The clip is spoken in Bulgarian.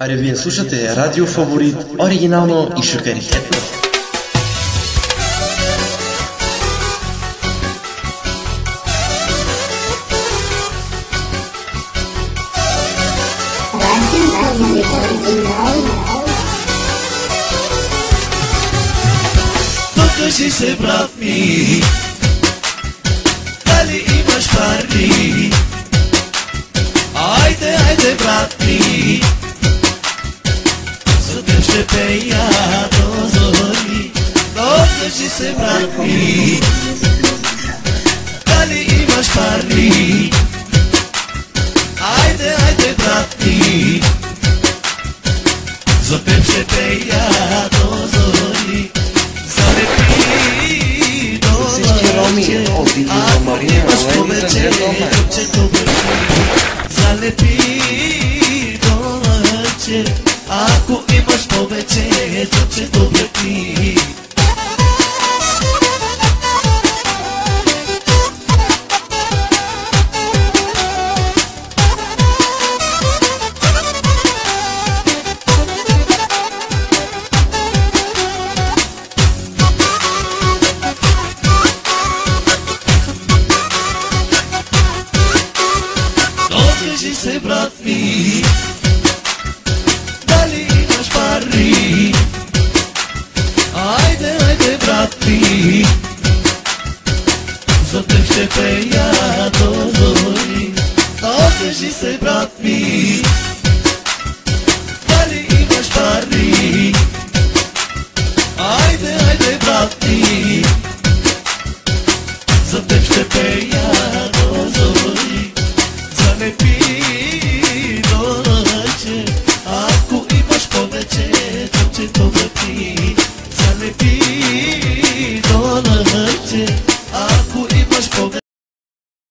Аре, вие слушате Радио Фаворит, оригинално и шокерихетно. Покажи се, брат ми, дали имаш пари? Айде, айде, брат ми, за теб ще пея до зори. Покажи се, брат ми, дали имаш пари? Айде, айде, брат ми, за теб ще пея до зори. Залепи до лъче, ако имаш повече, чупчето върви. Залепи до лъче, ако имаш повече, чупчето върви. Покажи се, брат ми, дали имаш пари? Айде, айде, брат ми, за теб ще пея до зори. Покажи се, брат ми,